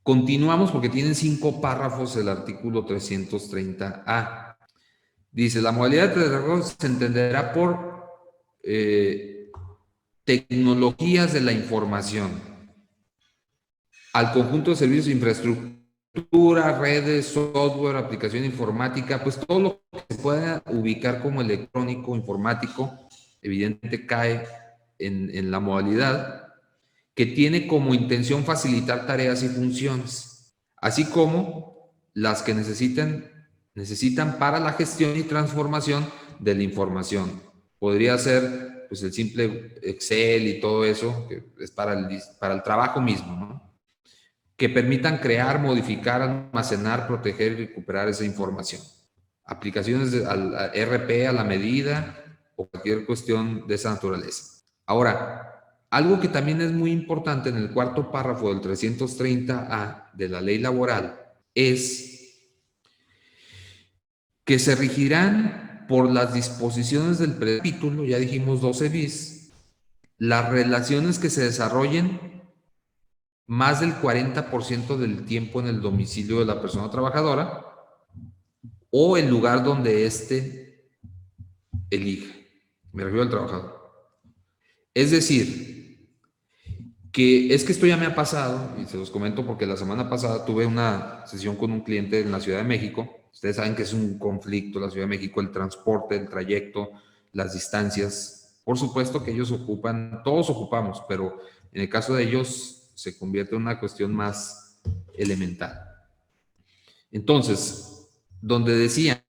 Continuamos porque tienen 5 párrafos el artículo 330A. Dice, la modalidad de teletrabajo se entenderá por tecnologías de la información al conjunto de servicios de infraestructura, redes, software, aplicación informática, pues todo lo que se pueda ubicar como electrónico, informático, evidentemente cae en la modalidad, que tiene como intención facilitar tareas y funciones, así como las que necesitan para la gestión y transformación de la información. Podría ser pues el simple Excel y todo eso, que es para el trabajo mismo, ¿no? Que permitan crear, modificar, almacenar, proteger y recuperar esa información. Aplicaciones al RP a la medida o cualquier cuestión de esa naturaleza. Ahora, algo que también es muy importante en el cuarto párrafo del 330A de la ley laboral es que se regirán por las disposiciones del capítulo, ya dijimos 12 bis, las relaciones que se desarrollen más del 40% del tiempo en el domicilio de la persona trabajadora o el lugar donde éste elija. Me refiero al trabajador. Es decir, que esto ya me ha pasado, y se los comento porque la semana pasada tuve una sesión con un cliente en la Ciudad de México. Ustedes saben que es un conflicto la Ciudad de México, el transporte, el trayecto, las distancias. Por supuesto que ellos ocupan, todos ocupamos, pero en el caso de ellos se convierte en una cuestión más elemental. Entonces, donde decían,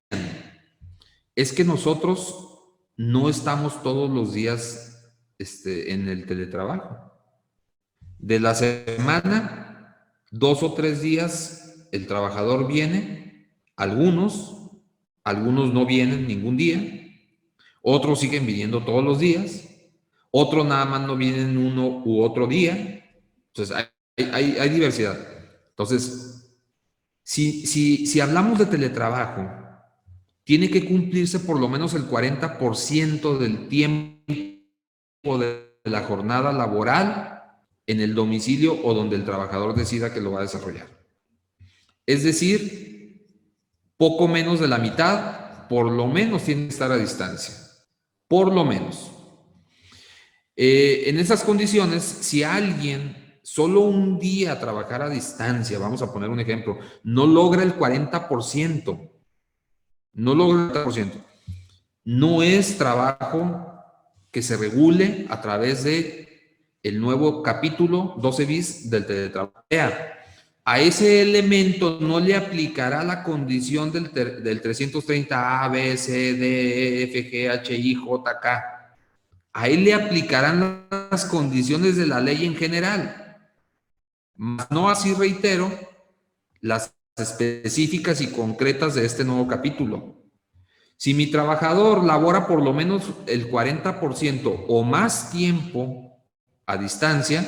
es que nosotros no estamos todos los días en el teletrabajo. De la semana, 2 o 3 días, el trabajador viene, algunos no vienen ningún día, otros siguen viniendo todos los días, otros nada más no vienen uno u otro día. Entonces, hay diversidad. Entonces, si hablamos de teletrabajo, tiene que cumplirse por lo menos el 40% del tiempo de la jornada laboral en el domicilio o donde el trabajador decida que lo va a desarrollar. Es decir, poco menos de la mitad, por lo menos tiene que estar a distancia. Por lo menos. En esas condiciones, si alguien solo un día trabajar a distancia, vamos a poner un ejemplo, no logra el 40%, no logra el 40%, no es trabajo que se regule a través de el nuevo capítulo 12 bis del teletrabajo. A ese elemento no le aplicará la condición del 330 A, B, C, D, E, F, G, H, I, J, K. A él le aplicarán las condiciones de la ley en general. No así, reitero, las específicas y concretas de este nuevo capítulo. Si mi trabajador labora por lo menos el 40% o más tiempo a distancia,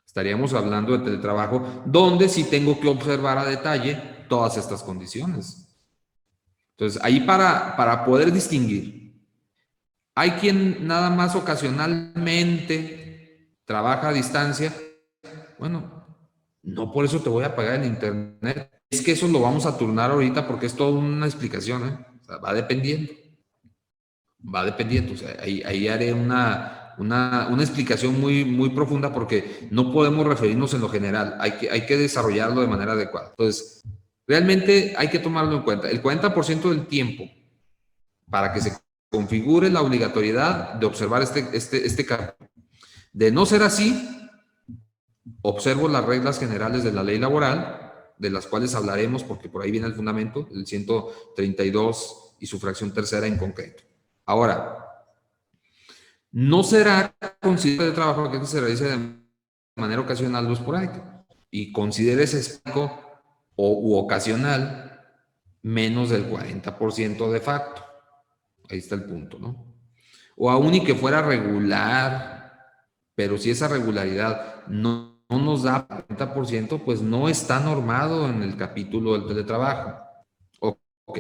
estaríamos hablando de teletrabajo, donde sí tengo que observar a detalle todas estas condiciones. Entonces, ahí para poder distinguir, hay quien nada más ocasionalmente trabaja a distancia. Bueno, no por eso te voy a pagar el internet. Es que eso lo vamos a turnar ahorita porque es toda una explicación, ¿eh? O sea, va dependiendo. Va dependiendo. O sea, ahí haré una explicación muy, muy profunda porque no podemos referirnos en lo general. Hay que desarrollarlo de manera adecuada. Entonces, realmente hay que tomarlo en cuenta. El 40% del tiempo para que se configure la obligatoriedad de observar este campo. De no ser así, observo las reglas generales de la ley laboral, de las cuales hablaremos porque por ahí viene el fundamento, el 132 y su fracción tercera en concreto. Ahora, no será considerado el trabajo que se realice de manera ocasional o esporádica y considere ese esporádico u ocasional menos del 40% de facto. Ahí está el punto, ¿no? O aún y que fuera regular, pero si esa regularidad no nos da 40%, pues no está normado en el capítulo del teletrabajo. Ok.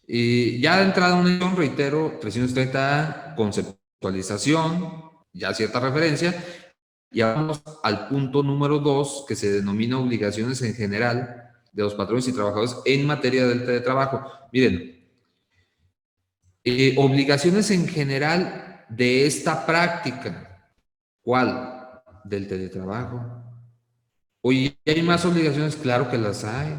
Y ya de entrada una edición, reitero, 330 conceptualización, ya cierta referencia, Y vamos al punto número 2, que se denomina obligaciones en general de los patrones y trabajadores en materia del teletrabajo. Miren, obligaciones en general de esta práctica. ¿Cuál? Del teletrabajo. Oye, ¿hay más obligaciones? Claro que las hay.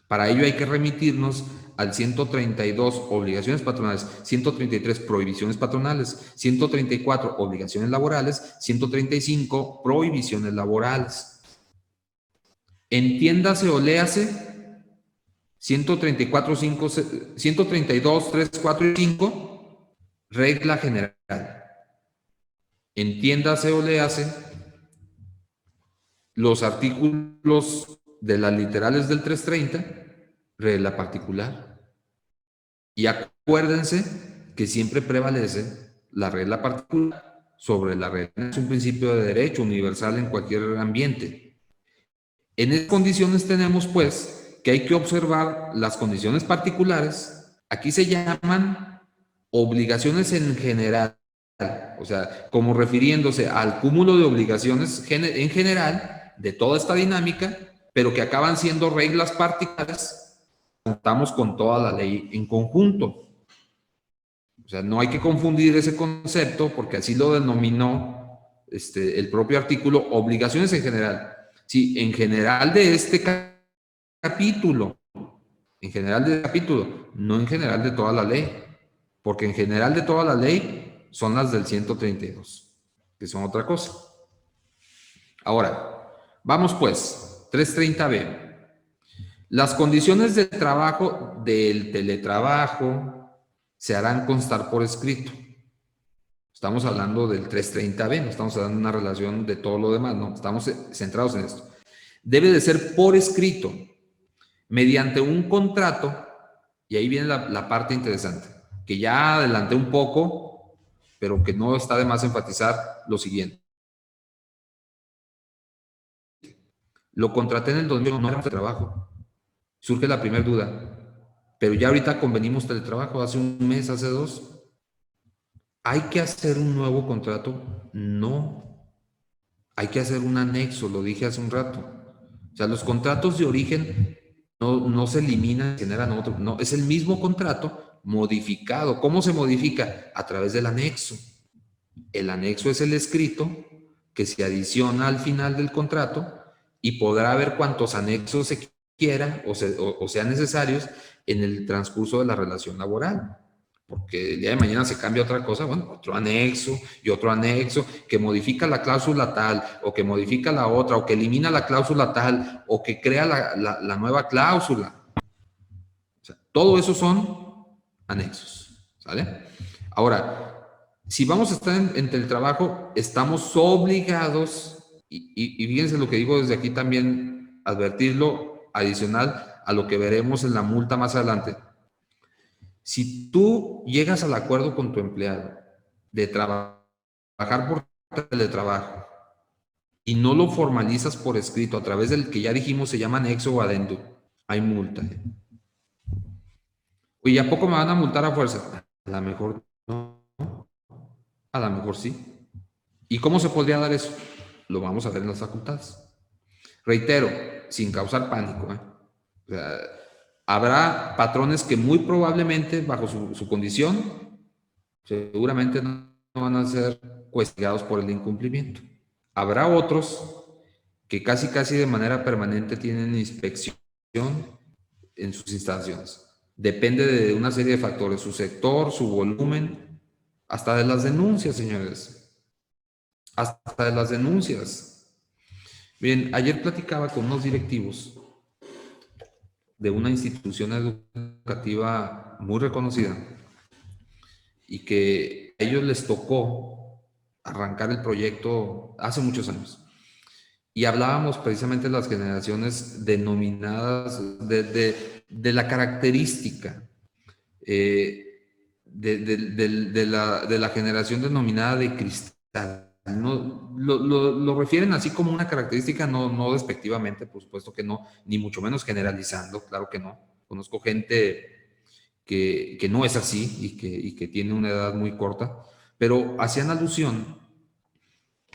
Para ello hay que remitirnos al 132, obligaciones patronales, 133, prohibiciones patronales, 134, obligaciones laborales, 135, prohibiciones laborales. Entiéndase o léase 134, 5, 132, 3, 4 y 5, regla general. Entiéndase o léase los artículos de las literales del 330, regla particular. Y acuérdense que siempre prevalece la regla particular sobre la regla. Es un principio de derecho universal en cualquier ambiente. En esas condiciones tenemos, pues, que hay que observar las condiciones particulares. Aquí se llaman obligaciones en general, o sea, como refiriéndose al cúmulo de obligaciones en general de toda esta dinámica, pero que acaban siendo reglas particulares. Contamos con toda la ley en conjunto. O sea, no hay que confundir ese concepto porque así lo denominó el propio artículo, obligaciones en general. Sí, en general de este capítulo, en general del capítulo, no en general de toda la ley, porque en general de toda la ley son las del 132, que son otra cosa. Ahora, vamos pues, 330b. Las condiciones de trabajo del teletrabajo se harán constar por escrito. Estamos hablando del 330b, no estamos hablando de una relación de todo lo demás, no, estamos centrados en esto. Debe de ser por escrito, mediante un contrato, y ahí viene la parte interesante, que ya adelanté un poco, pero que no está de más enfatizar lo siguiente. Lo contraté en el 2000, no era trabajo. Surge la primera duda, pero ya ahorita convenimos teletrabajo, hace un mes, hace dos. ¿Hay que hacer un nuevo contrato? No. Hay que hacer un anexo, lo dije hace un rato. O sea, los contratos de origen no se eliminan, generan otro. No, es el mismo contrato modificado. ¿Cómo se modifica? A través del anexo. El anexo es el escrito que se adiciona al final del contrato y podrá haber cuantos anexos se quiera o sean necesarios en el transcurso de la relación laboral. Porque el día de mañana se cambia otra cosa, bueno, otro anexo y otro anexo que modifica la cláusula tal, o que modifica la otra, o que elimina la cláusula tal, o que crea la nueva cláusula. O sea, todo eso son anexos, ¿sale? Ahora, si vamos a estar en teletrabajo, estamos obligados, y fíjense lo que digo desde aquí también, advertirlo adicional a lo que veremos en la multa más adelante. Si tú llegas al acuerdo con tu empleado de trabajar por teletrabajo y no lo formalizas por escrito a través del que ya dijimos se llama anexo o adendo, hay multa. Oye, ¿a poco me van a multar a fuerza? A lo mejor no, a lo mejor sí. ¿Y cómo se podría dar eso? Lo vamos a ver en las facultades. Reitero, sin causar pánico. O sea, habrá patrones que muy probablemente, bajo su condición, seguramente no van a ser cuestionados por el incumplimiento. Habrá otros que casi de manera permanente tienen inspección en sus instalaciones. Depende de una serie de factores, su sector, su volumen, hasta de las denuncias, señores. Hasta de las denuncias. Bien, ayer platicaba con unos directivos de una institución educativa muy reconocida y que a ellos les tocó arrancar el proyecto hace muchos años. Y hablábamos precisamente de las generaciones denominadas, de la característica de la generación denominada de cristal. No, lo refieren así como una característica, no despectivamente, por supuesto que no, ni mucho menos generalizando, claro que no. Conozco gente que no es así y que tiene una edad muy corta, pero hacían alusión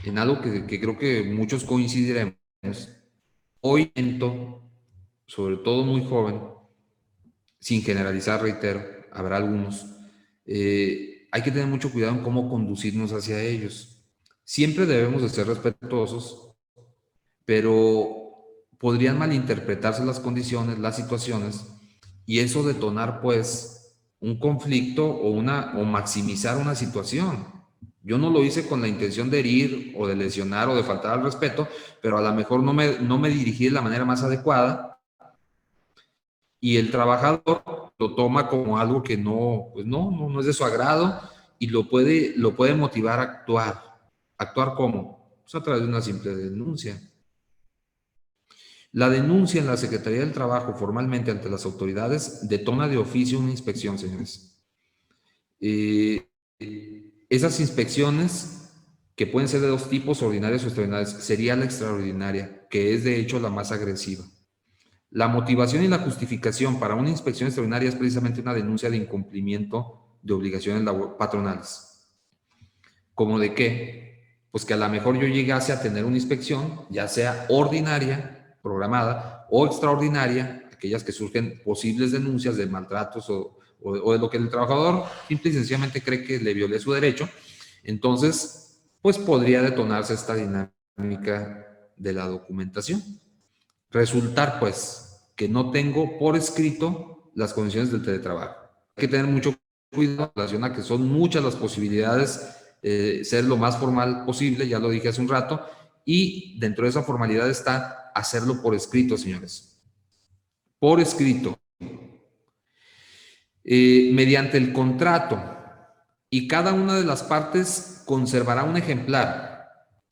en algo que creo que muchos coincidiremos. Hoy, sobre todo muy joven, sin generalizar, reitero, habrá algunos, hay que tener mucho cuidado en cómo conducirnos hacia ellos. Siempre debemos de ser respetuosos, pero podrían malinterpretarse las condiciones, las situaciones, y eso detonar pues un conflicto o maximizar una situación. Yo no lo hice con la intención de herir o de lesionar o de faltar al respeto, pero a lo mejor no me dirigí de la manera más adecuada y el trabajador lo toma como algo que pues no es de su agrado y lo puede motivar a actuar. ¿Actuar cómo? Pues a través de una simple denuncia. La denuncia en la Secretaría del Trabajo formalmente ante las autoridades detona de oficio una inspección, señores. Eh, Esas inspecciones, que pueden ser de dos tipos, ordinarias o extraordinarias, sería la extraordinaria, que es de hecho la más agresiva. La motivación y la justificación para una inspección extraordinaria es precisamente una denuncia de incumplimiento de obligaciones patronales. ¿Cómo de qué? Pues que a lo mejor yo llegase a tener una inspección, ya sea ordinaria, programada, o extraordinaria, aquellas que surgen posibles denuncias de maltratos o de lo que el trabajador simple y sencillamente cree que le violé su derecho. Entonces, pues podría detonarse esta dinámica de la documentación. Resultar, pues, que no tengo por escrito las condiciones del teletrabajo. Hay que tener mucho cuidado en relación a que son muchas las posibilidades, ser lo más formal posible, ya lo dije hace un rato, y dentro de esa formalidad está hacerlo por escrito, señores. Por escrito, mediante el contrato, y cada una de las partes conservará un ejemplar.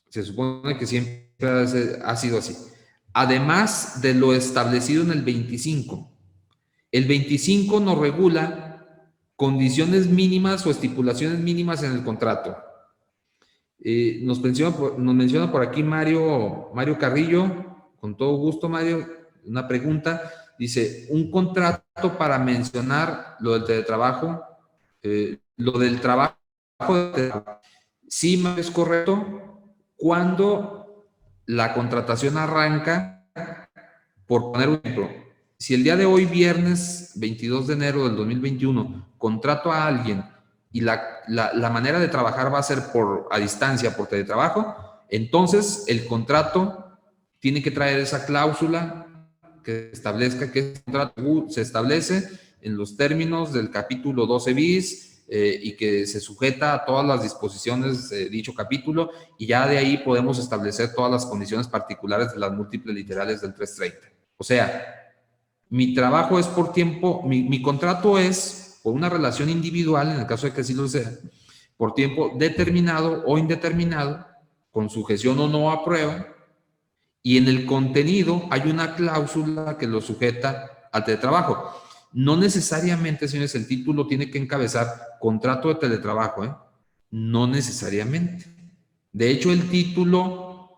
Se supone que siempre ha sido así. Además de lo establecido en el 25. El 25 nos regula condiciones mínimas o estipulaciones mínimas en el contrato. Nos menciona por aquí Mario Carrillo, con todo gusto, Mario, una pregunta. Dice, un contrato para mencionar lo del teletrabajo, lo del trabajo. Sí, es correcto. Cuando la contratación arranca, por poner un ejemplo, si el día de hoy, viernes 22 de enero del 2021, contrato a alguien y la manera de trabajar va a ser a distancia, por teletrabajo, entonces el contrato tiene que traer esa cláusula que establezca que el contrato se establece en los términos del capítulo 12 bis y que se sujeta a todas las disposiciones de dicho capítulo, y ya de ahí podemos establecer todas las condiciones particulares de las múltiples literales del 330. O sea, mi trabajo es por tiempo, mi contrato es por una relación individual, en el caso de que así lo sea, por tiempo determinado o indeterminado, con sujeción o no a prueba, y en el contenido hay una cláusula que lo sujeta al teletrabajo. No necesariamente, señores, el título tiene que encabezar contrato de teletrabajo, ¿eh? No necesariamente. De hecho, el título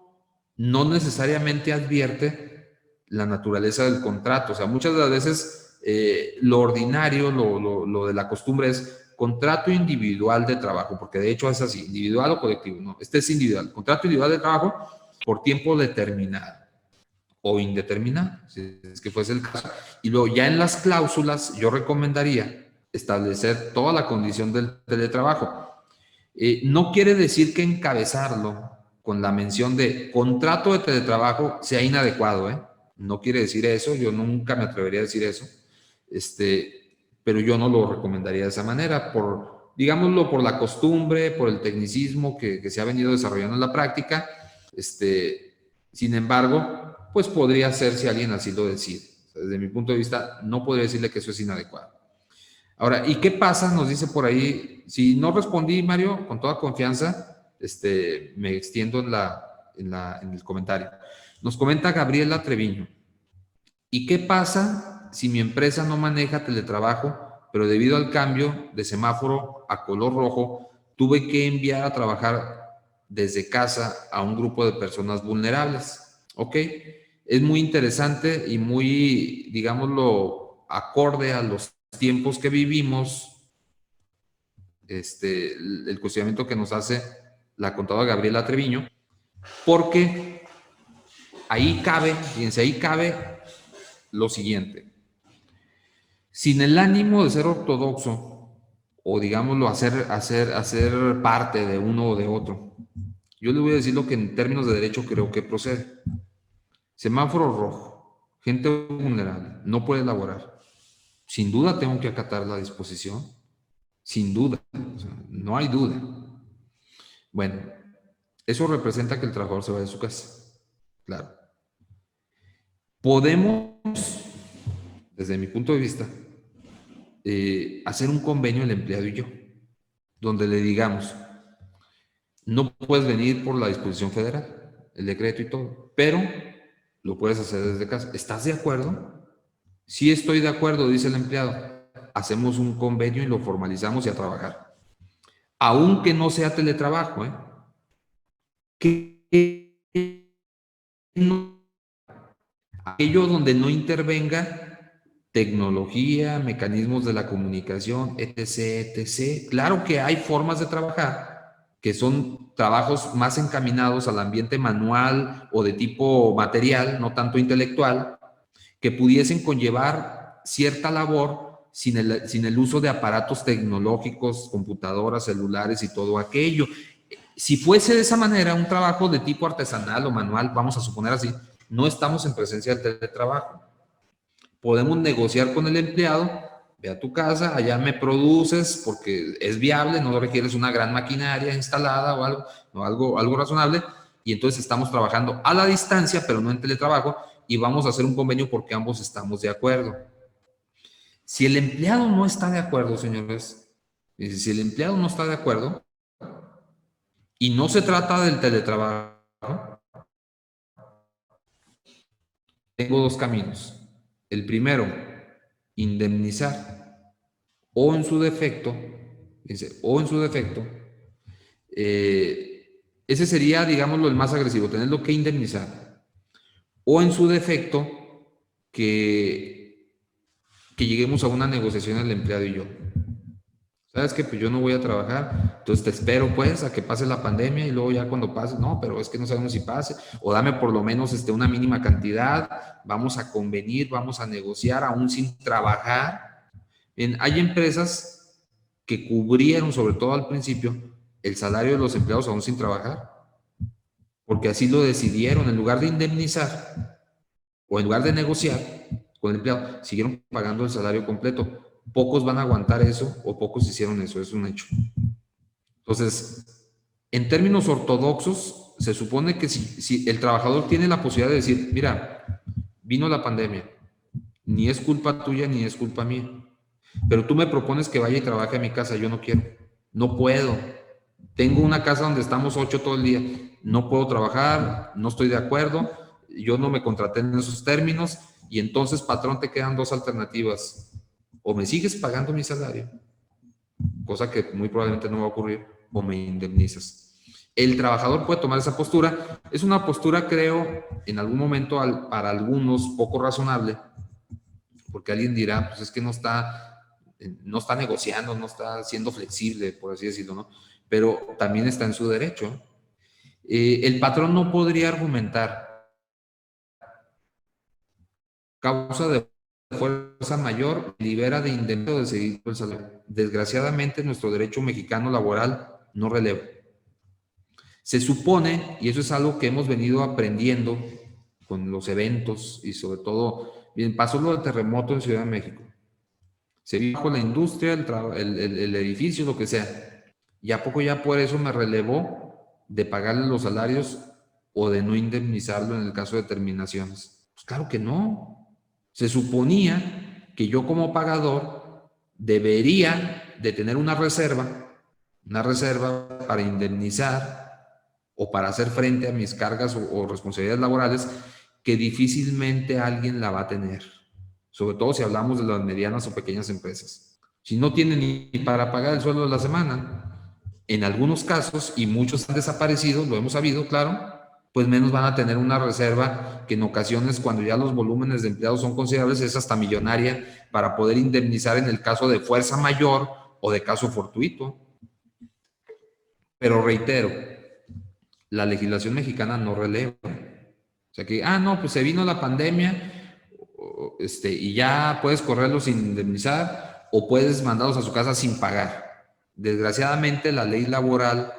no necesariamente advierte la naturaleza del contrato. O sea, muchas de las veces lo ordinario, lo de la costumbre es contrato individual de trabajo, porque de hecho es así, individual o colectivo. No, este es individual. Contrato individual de trabajo por tiempo determinado o indeterminado, si es que fuese el caso. Y luego ya en las cláusulas yo recomendaría establecer toda la condición del teletrabajo. No quiere decir que encabezarlo con la mención de contrato de teletrabajo sea inadecuado, ¿eh? No quiere decir eso, yo nunca me atrevería a decir eso, pero yo no lo recomendaría de esa manera, digámoslo, por la costumbre, por el tecnicismo que se ha venido desarrollando en la práctica. Sin embargo, pues podría ser si alguien así lo decide. Desde mi punto de vista, no podría decirle que eso es inadecuado. Ahora, ¿y qué pasa? Nos dice por ahí, si no respondí, Mario, con toda confianza, me extiendo en el comentario. Nos comenta Gabriela Treviño. ¿Y qué pasa si mi empresa no maneja teletrabajo, pero debido al cambio de semáforo a color rojo, tuve que enviar a trabajar desde casa a un grupo de personas vulnerables? ¿Ok? Es muy interesante y muy, digámoslo, acorde a los tiempos que vivimos, el cuestionamiento que nos hace la contadora Gabriela Treviño. Porque ahí cabe, fíjense, ahí cabe lo siguiente. Sin el ánimo de ser ortodoxo, o digámoslo, hacer parte de uno o de otro, yo le voy a decir lo que en términos de derecho creo que procede. Semáforo rojo, gente vulnerable, no puede laborar. Sin duda tengo que acatar la disposición, sin duda, o sea, no hay duda. Bueno, eso representa que el trabajador se va de su casa, claro. Podemos, desde mi punto de vista, hacer un convenio el empleado y yo, donde le digamos, no puedes venir por la disposición federal, el decreto y todo, pero lo puedes hacer desde casa. ¿Estás de acuerdo? Sí, estoy de acuerdo, dice el empleado. Hacemos un convenio y lo formalizamos y a trabajar. Aunque no sea teletrabajo, ¿eh? Que no, aquello donde no intervenga tecnología, mecanismos de la comunicación, etc., etc. Claro que hay formas de trabajar que son trabajos más encaminados al ambiente manual o de tipo material, no tanto intelectual, que pudiesen conllevar cierta labor sin el uso de aparatos tecnológicos, computadoras, celulares y todo aquello. Si fuese de esa manera un trabajo de tipo artesanal o manual, vamos a suponer así, no estamos en presencia del teletrabajo. Podemos negociar con el empleado, ve a tu casa, allá me produces porque es viable, no requieres una gran maquinaria instalada o algo, no, algo razonable, y entonces estamos trabajando a la distancia, pero no en teletrabajo, y vamos a hacer un convenio porque ambos estamos de acuerdo. Si el empleado no está de acuerdo, señores, si el empleado no está de acuerdo, y no se trata del teletrabajo, tengo dos caminos. El primero, indemnizar, o en su defecto, dice, o en su defecto, ese sería, digámoslo, el más agresivo, tenerlo que indemnizar, o en su defecto, que lleguemos a una negociación el empleado y yo. ¿Sabes qué? Pues yo no voy a trabajar, entonces te espero pues a que pase la pandemia y luego ya cuando pase, no, pero es que no sabemos si pase, o dame por lo menos una mínima cantidad, vamos a convenir, vamos a negociar aún sin trabajar. Bien, hay empresas que cubrieron, sobre todo al principio, el salario de los empleados aún sin trabajar, porque así lo decidieron, en lugar de indemnizar o en lugar de negociar con el empleado, siguieron pagando el salario completo. Pocos van a aguantar eso o pocos hicieron eso, es un hecho. Entonces, en términos ortodoxos, se supone que si el trabajador tiene la posibilidad de decir, mira, vino la pandemia, ni es culpa tuya ni es culpa mía, pero tú me propones que vaya y trabaje a mi casa, yo no quiero, no puedo. Tengo una casa donde estamos 8 todo el día, no puedo trabajar, no estoy de acuerdo, yo no me contraté en esos términos y entonces, patrón, te quedan dos alternativas. O me sigues pagando mi salario, cosa que muy probablemente no va a ocurrir, o me indemnizas. El trabajador puede tomar esa postura. Es una postura, creo, en algún momento para algunos poco razonable, porque alguien dirá, pues es que no está negociando, no está siendo flexible, por así decirlo, ¿no? Pero también está en su derecho. El patrón no podría argumentar causa de fuerza mayor, libera de indemnizar de seguir el salario. Desgraciadamente, nuestro derecho mexicano laboral no releva. Se supone, y eso es algo que hemos venido aprendiendo con los eventos y sobre todo, bien, pasó lo del terremoto en Ciudad de México. Se vio bajo la industria, el edificio, lo que sea. Y a poco ya por eso me relevó de pagarle los salarios o de no indemnizarlo en el caso de terminaciones. Pues claro que no. Se suponía que yo como pagador debería de tener una reserva para indemnizar o para hacer frente a mis cargas o responsabilidades laborales que difícilmente alguien la va a tener, sobre todo si hablamos de las medianas o pequeñas empresas. Si no tienen ni para pagar el sueldo de la semana, en algunos casos, y muchos han desaparecido, lo hemos sabido, claro, pues menos van a tener una reserva que en ocasiones, cuando ya los volúmenes de empleados son considerables, es hasta millonaria para poder indemnizar en el caso de fuerza mayor o de caso fortuito. Pero reitero, la legislación mexicana no releva. O sea que, no, pues se vino la pandemia, y ya puedes correrlos sin indemnizar o puedes mandarlos a su casa sin pagar. Desgraciadamente, la ley laboral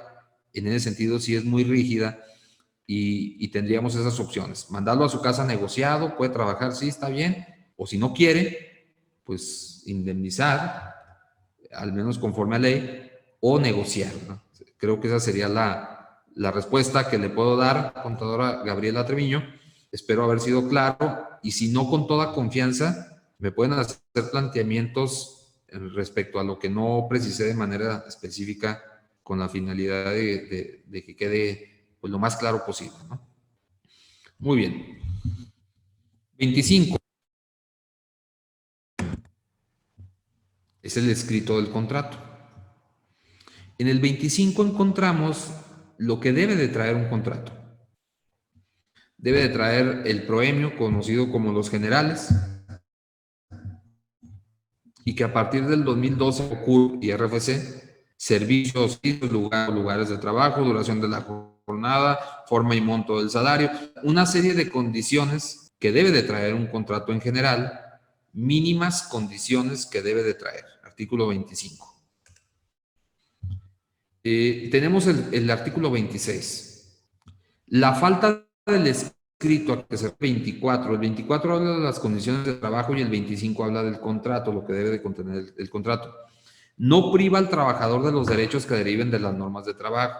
en ese sentido sí es muy rígida y tendríamos esas opciones. Mandarlo a su casa negociado, puede trabajar, sí, está bien, o si no quiere, pues indemnizar, al menos conforme a ley, o negociar, ¿no? Creo que esa sería la respuesta que le puedo dar, contadora Gabriela Treviño. Espero haber sido claro y si no, con toda confianza, me pueden hacer planteamientos respecto a lo que no precisé de manera específica con la finalidad de que quede pues, lo más claro posible, ¿no? Muy bien. 25. Es el escrito del contrato. En el 25 encontramos lo que debe de traer un contrato. Debe de traer el proemio, conocido como los generales, y que a partir del 2012 ocurre y RFC, servicios, lugares de trabajo, duración de la jornada, forma y monto del salario, una serie de condiciones que debe de traer un contrato en general, mínimas condiciones que debe de traer. Artículo 25. Tenemos el artículo 26. La falta del escrito, que es el 24. El 24 habla de las condiciones de trabajo y el 25 habla del contrato, lo que debe de contener el contrato. No priva al trabajador de los derechos que deriven de las normas de trabajo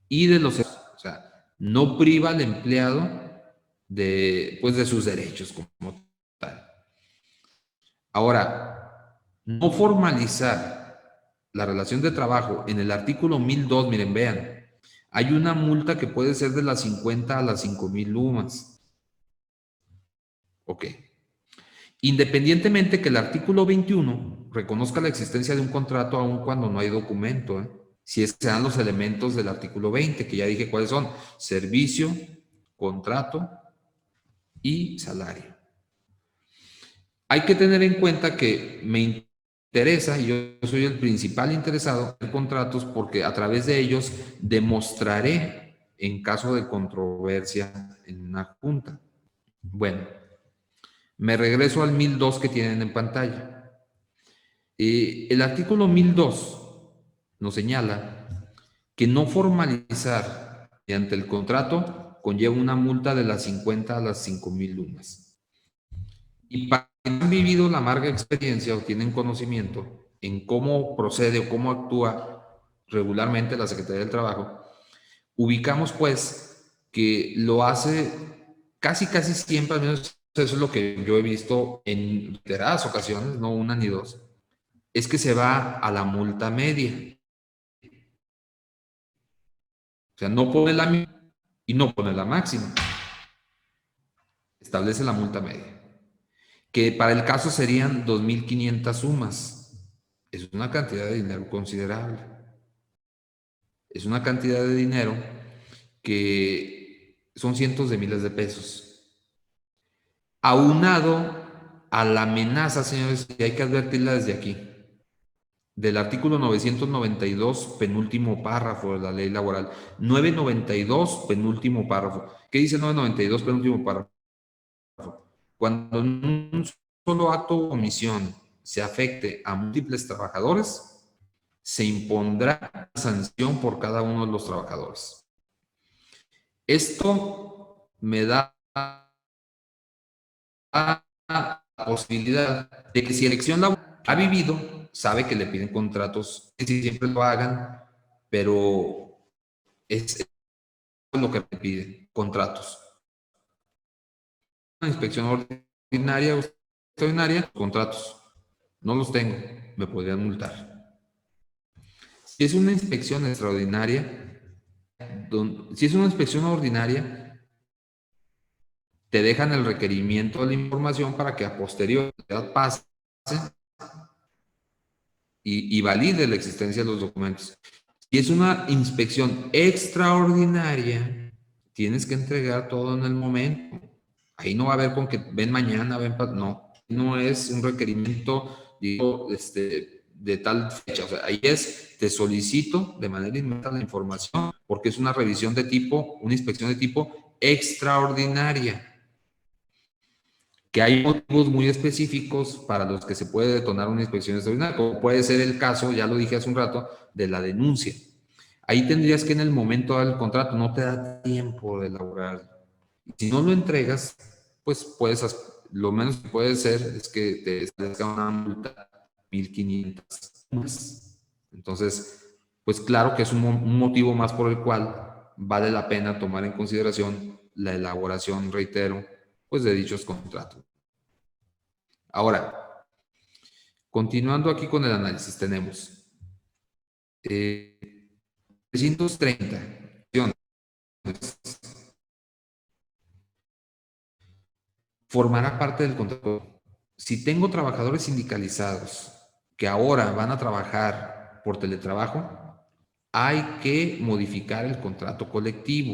y de los... O sea, no priva al empleado de sus derechos como tal. Ahora, no formalizar la relación de trabajo en el artículo 1002, miren, vean, hay una multa que puede ser de las 50 a las 5,000 lumas. Ok. Independientemente que el artículo 21 reconozca la existencia de un contrato aun cuando no hay documento, si es que se dan los elementos del artículo 20, que ya dije cuáles son: servicio, contrato y salario. Hay que tener en cuenta que me interesa, y yo soy el principal interesado en contratos porque a través de ellos demostraré en caso de controversia en una junta. Bueno, me regreso al 1002 que tienen en pantalla. El artículo 1002 nos señala que no formalizar mediante el contrato conlleva una multa de las 50 a las 5,000 lunas. Y para quienes han vivido la amarga experiencia o tienen conocimiento en cómo procede o cómo actúa regularmente la Secretaría del Trabajo, ubicamos pues que lo hace casi siempre, al menos eso es lo que yo he visto en reiteradas ocasiones, no una ni dos, es que se va a la multa media. O sea, no pone la mínima y no pone la máxima. Establece la multa media, que para el caso serían 2,500 sumas. Es una cantidad de dinero considerable. Es una cantidad de dinero que son cientos de miles de pesos. Aunado a la amenaza, señores, y hay que advertirla desde aquí, del artículo 992, penúltimo párrafo de la ley laboral. 992, penúltimo párrafo. ¿Qué dice 992, penúltimo párrafo? Cuando en un solo acto o omisión se afecte a múltiples trabajadores, se impondrá sanción por cada uno de los trabajadores. Esto me da la posibilidad de que si elección laboral ha vivido, sabe que le piden contratos, que si siempre lo hagan, pero es lo que me piden, contratos. Una inspección ordinaria, contratos. No los tengo, me podrían multar. Si es una inspección extraordinaria, si es una inspección ordinaria, te dejan el requerimiento de la información para que a posteriori pase y valide la existencia de los documentos. Si es una inspección extraordinaria, tienes que entregar todo en el momento. Ahí no va a haber con que ven mañana, no. No es un requerimiento, digo, de tal fecha. O sea, ahí te solicito de manera inmediata la información, porque es una revisión de tipo, una inspección de tipo extraordinaria, que hay motivos muy específicos para los que se puede detonar una inspección extraordinaria, como puede ser el caso, ya lo dije hace un rato, de la denuncia. Ahí tendrías que en el momento del contrato, no te da tiempo de elaborar. Si no lo entregas, pues lo menos que puede ser es que te establezca una multa 1,500 más. Entonces, pues claro que es un motivo más por el cual vale la pena tomar en consideración la elaboración, reitero, pues de dichos contratos. Ahora, continuando aquí con el análisis, tenemos 330. Formará parte del contrato. Si tengo trabajadores sindicalizados que ahora van a trabajar por teletrabajo, hay que modificar el contrato colectivo.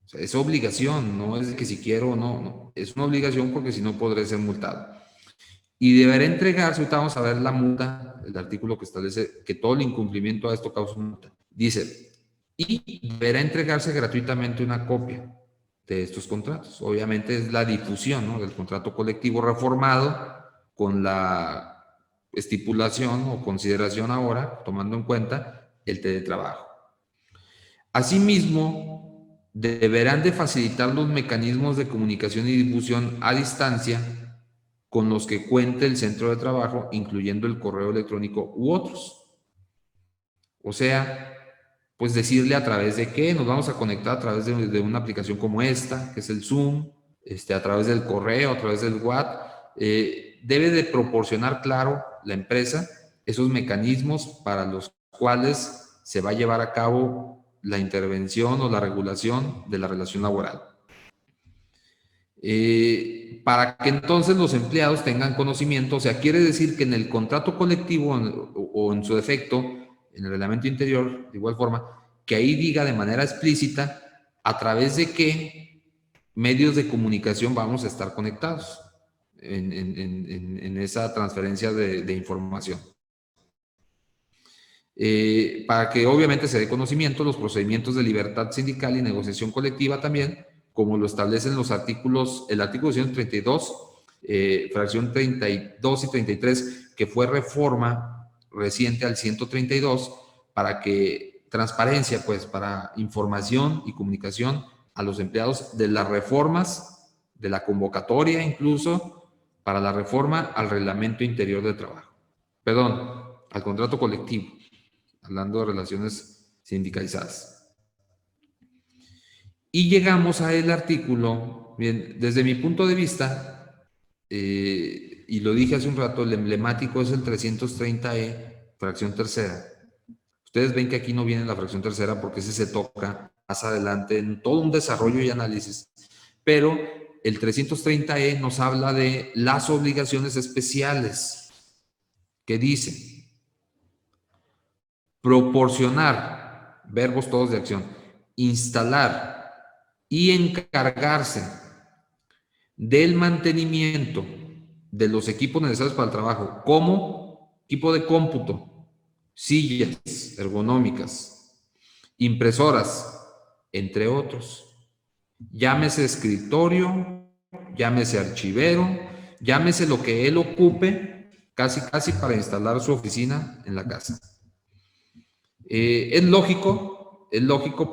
O sea, es obligación, no es de que si quiero o no, no. Es una obligación porque si no podré ser multado. Y deberá entregarse, ahorita vamos a ver la multa, el artículo que establece que todo el incumplimiento a esto causa una multa. Dice, y deberá entregarse gratuitamente una copia de estos contratos. Obviamente es la difusión, ¿no?, del contrato colectivo reformado con la estipulación o consideración ahora, tomando en cuenta el teletrabajo. Asimismo, deberán de facilitar los mecanismos de comunicación y difusión a distancia con los que cuente el centro de trabajo, incluyendo el correo electrónico u otros. O sea, pues decirle a través de qué nos vamos a conectar a través de una aplicación como esta, que es el Zoom, a través del correo, a través del WhatsApp. Debe de proporcionar, claro, la empresa esos mecanismos para los cuales se va a llevar a cabo la intervención o la regulación de la relación laboral. Para que entonces los empleados tengan conocimiento, o sea, quiere decir que en el contrato colectivo o en su defecto, en el reglamento interior, de igual forma, que ahí diga de manera explícita a través de qué medios de comunicación vamos a estar conectados en esa transferencia de información. Para que obviamente se dé conocimiento los procedimientos de libertad sindical y negociación colectiva también, como lo establecen los artículos, el artículo 132, fracción 32 y 33, que fue reforma reciente al 132, para que transparencia, pues, para información y comunicación a los empleados de las reformas, de la convocatoria incluso, para la reforma al reglamento interior de trabajo. Perdón, al contrato colectivo, hablando de relaciones sindicalizadas. Y llegamos a el artículo, bien, desde mi punto de vista, y lo dije hace un rato, el emblemático es el 330E, fracción tercera. Ustedes ven que aquí no viene la fracción tercera porque ese se toca más adelante en todo un desarrollo y análisis. Pero el 330E nos habla de las obligaciones especiales, que dice proporcionar, verbos todos de acción, instalar y encargarse del mantenimiento de los equipos necesarios para el trabajo, como equipo de cómputo, sillas ergonómicas, impresoras, entre otros. Llámese escritorio, llámese archivero, llámese lo que él ocupe, casi para instalar su oficina en la casa. Es lógico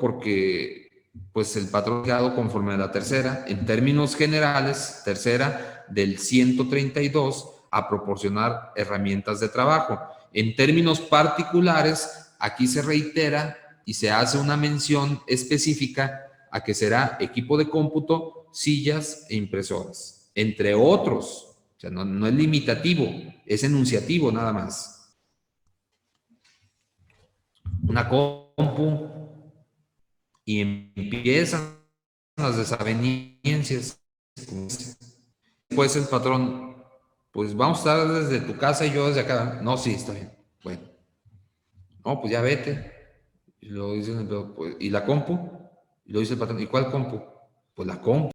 porque pues el patrón quedado conforme a la tercera, en términos generales, tercera del 132, a proporcionar herramientas de trabajo. En términos particulares, aquí se reitera y se hace una mención específica a que será equipo de cómputo, sillas e impresoras, entre otros. O sea, no es limitativo, es enunciativo nada más. Una compu, y empiezan las desavenencias. Pues el patrón, pues vamos a estar desde tu casa y yo desde acá. No, sí, está bien. Bueno, no, pues ya vete. Y lo dice, pues, ¿y la compu? Y lo dice el patrón, ¿y cuál compu? Pues la compu.